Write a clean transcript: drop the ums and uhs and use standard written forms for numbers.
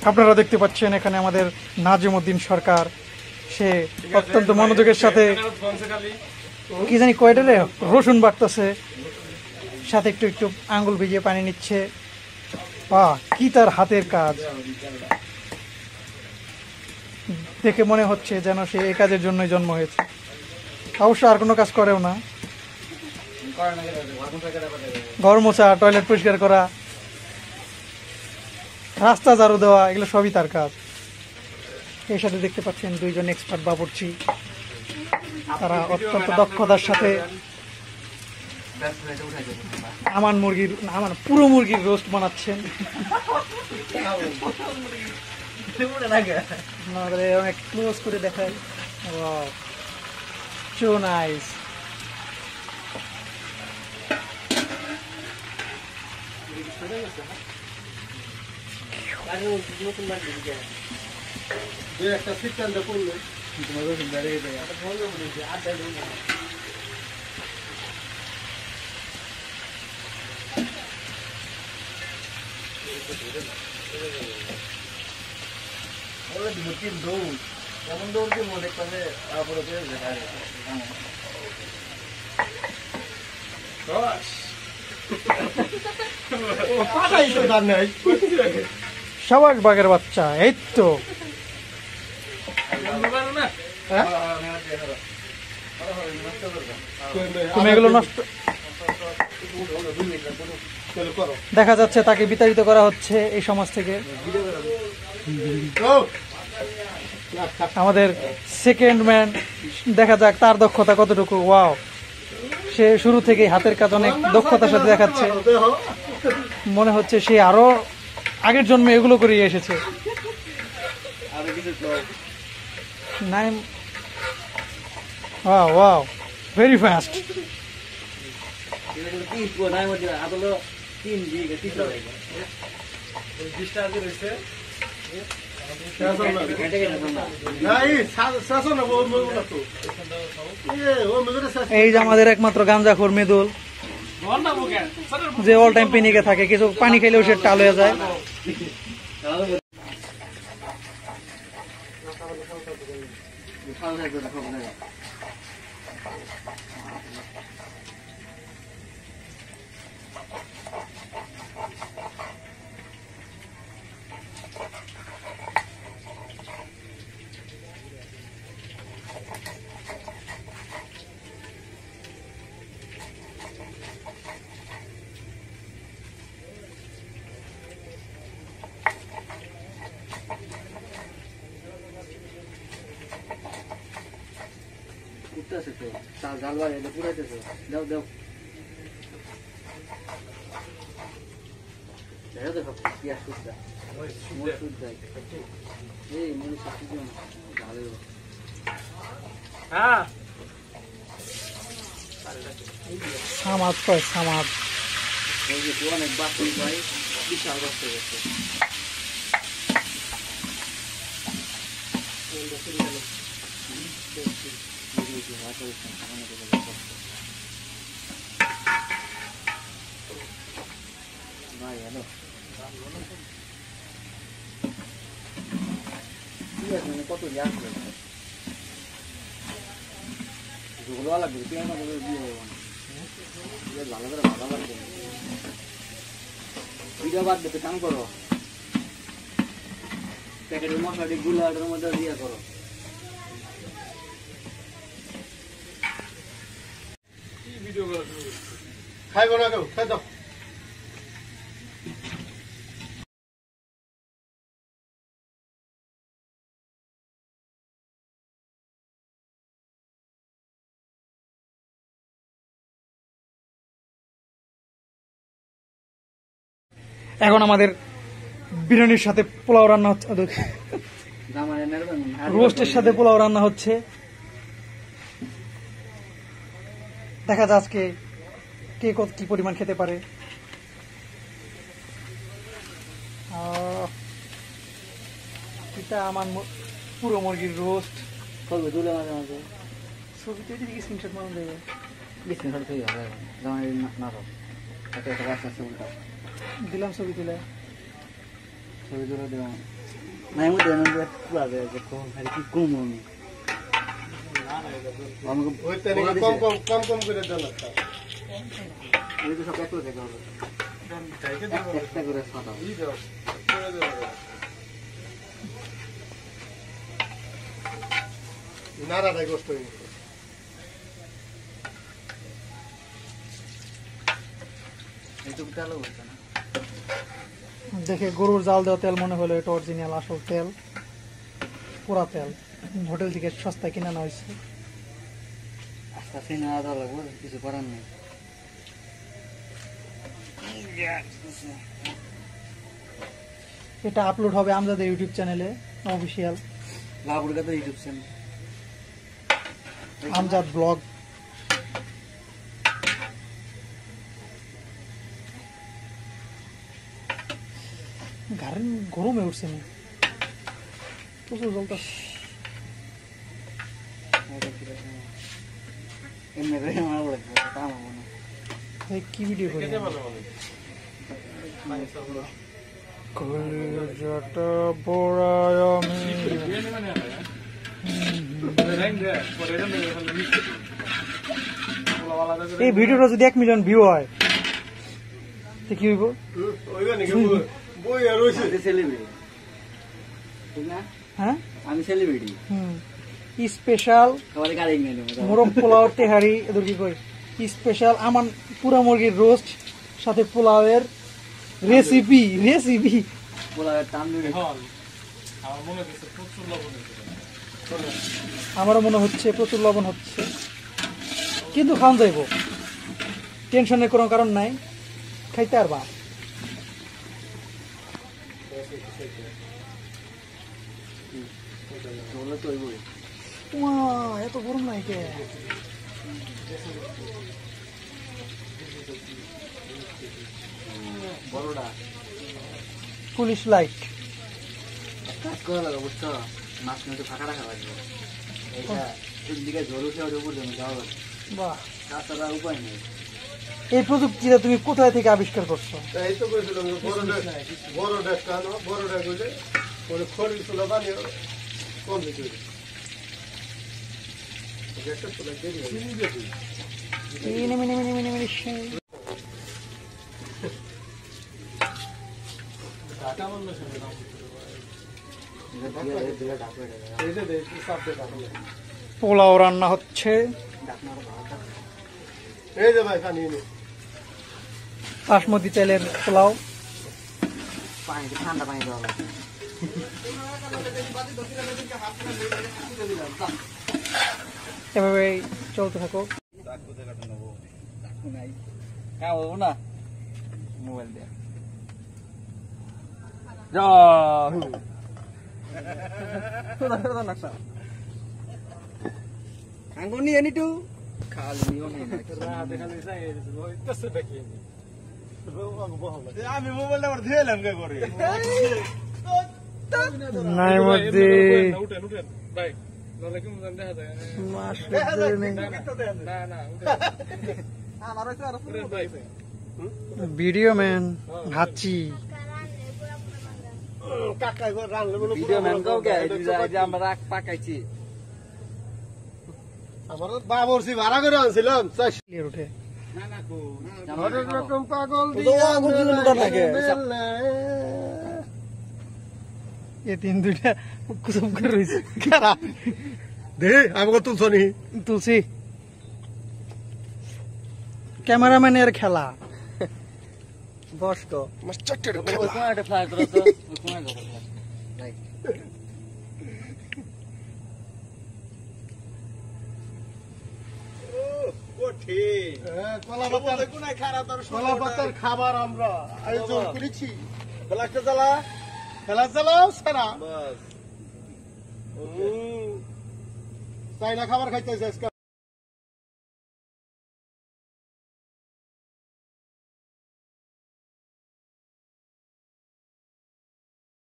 আপনারা দেখতে পাচ্ছেন এখানে আমাদের নাজিমউদ্দিন সরকার, সে অত্যন্ত মনোযোগের সাথে কি জানি কয়টারে রসুন বাটতেছে, সাথে একটু একটু আঙ্গুল ভিজিয়ে পানি নিচ্ছে। বাহ, কি তার হাতের কাজ! দেখে মনে হচ্ছে যেন সে এই কাজের জন্যই জন্ম হয়েছে। অবশ্য আর কোনো কাজ করেও না, ঘর মোছা, টয়লেট পরিষ্কার করা, রাস্তা ঝাড়ু দেওয়া, এগুলো সবই তার কাজ। এর সাথে দেখতে পাচ্ছেন দুইজন এক্সপার্ট বাবুর্চি, তারা অত্যন্ত দক্ষতার সাথে পুরো মুরগির রোস্ট বানাচ্ছেন। অনেক ক্লোজ করে দেখাই। So nice. সাবাস বাঘের বাচ্চা, এই তো। তুমি এগুলো নষ্ট, দেখা যাচ্ছে তাকে বিতাড়িত করা হচ্ছে এই সমাজ থেকে। আমাদের সেকেন্ড ম্যান, দেখা যাক তার দক্ষতা কতটুকু। ওয়াও, সে শুরু থেকেই হাতের কাজ অনেক দক্ষতার সাথে দেখাচ্ছে। মনে হচ্ছে সে আরো আগের জন্মে এগুলো করে এসেছে। Naim, wow wow, very fast. এই যে আমাদের একমাত্র গাঞ্জাখোর মেদুল, যে অল টাইম পিনিকে থাকে, কিছু পানি খেলেও সে টাল হয়ে যায়। জাল বাড়ি পুরাইতেছে, দাও দাও, দেখো পিয়াজ সুদ্ধা, এই মনে সামাজ কয়, সামাজ অনেক বাসন ভাই, বিশাল কষ্ট করছে। কত আসবে ভালো লাগবে, ভালো করে ভালো লাগবে। ভিডিও বাদ দিতে কাম করো, প্যাকেটের মশলাটি গুলাটার মধ্যে দিয়ে করো। খাইবো না কেউ, খাই দাও। এখন আমাদের বিরিয়ানির সাথে পোলাও রান্না হচ্ছে, রোস্টের সাথে পোলাও রান্না হচ্ছে। দেখা যাক আজকে কে কি পরিমাণ খেতে পারে। এটা আমার পুরো মুরগির রোস্ট। ছবিতে স্ক্রিনশট মারুন দেবে, স্ক্রিনশট থেকে হবে না। দিলাম ছবি তুলে দিলাম না এমন দেন পুরা যায় যে কম খালি কি কম আমি ওই তেনে কম করে দেন একটা এই তো সব একটু দেখো একটা করে সাদা নারা দাই কষ্ট দেখে গরুর জাল দেওয়া তেল মনে হলো এটা অরিজিনাল আসল তেল, পুরা তেল হোটেল থেকে সস্তায় কিনে আনা হয়েছে। আস্তে আস্তে না দেওয়া লাগবে, কিছু করার নেই। এটা আপলোড হবে আমজাদের ইউটিউব চ্যানেলে, অফিসিয়াল লাবুরগাতে ইউটিউব চ্যানেল আমজাদ ব্লগ। গাড়ি গরমে উঠছে না, প্রচুর জ্বলতেছে। কি ভিডিও করি কলিজাটা বড়ায় আমি। এই ভিডিওটা যদি 1 মিলিয়ন ভিউ হয় তো কি হইব? হ্যাঁ আমি সেলিব্রিটি স্পেশাল মোরগ পোলাও তেহারি এদের কি কই স্পেশাল আমার পুরা মুরগির রোস্ট সাথে পোলাওয়ের রেসিপি পোলাওয়ের তান্দুরি। আমারও মনে হচ্ছে প্রচুর লবণ হচ্ছে, কিন্তু খান যাইব, টেনশনের কোনো কারণ নাই, খাইতে আর বা। এত গরম নাই কে? পুলিশ লাইট কাজ করা লাগে বুঝছো, মাছ নিয়ে ফাঁকা রাখা লাগবে, দিকে ঝোল উঠে ওর উপর জন্য যাওয়া লাগবে। বাহ, তাছাড়া উপায় নেই। এই প্রযুক্তিটা তুমি কোথায় থেকে আবিষ্কার করছো? এই তো কইছিলাম বড় ডেস্ক আনো, বড় ডেস্ক হইলে ওরে খড়ি চুলা বানিয়ে কম দিতে হবে। গ্যাসের চুলা দেরি হবে। পোলাও রান্না হচ্ছে, এই যে ভাই পানি এনে বাসমতি তেলের পোলাও। পানি ঠান্ডা পানি দেওয়া লাগবে। এভাবে চলতে থাকো। না মোবাইল দিয়ে আঙ্গুনি এনিটু খালি আমি মোবাইলটা আমার ধুয়ে এলাম কে করে নাই মধ্যে ভিডিও ম্যান হাঁচি ভিডিও ম্যান কাউকে আমরা রাখ পাকাইছি। আমার বাবরসি ভাড়া করে আনছিলাম উঠে হরেক রকম পাগল এ তিন দুইটা কুসুম করে রয়েছে দে আমাকে তুলছনি তুলসি ক্যামেরাম্যানের খেলা বস্ক কলা পাতার খাবার আমরা আয়োজন করেছি। বেলাটা জ্বালা খেলা জ্বালাও সারা চাইনা খাবার খাইতেছে।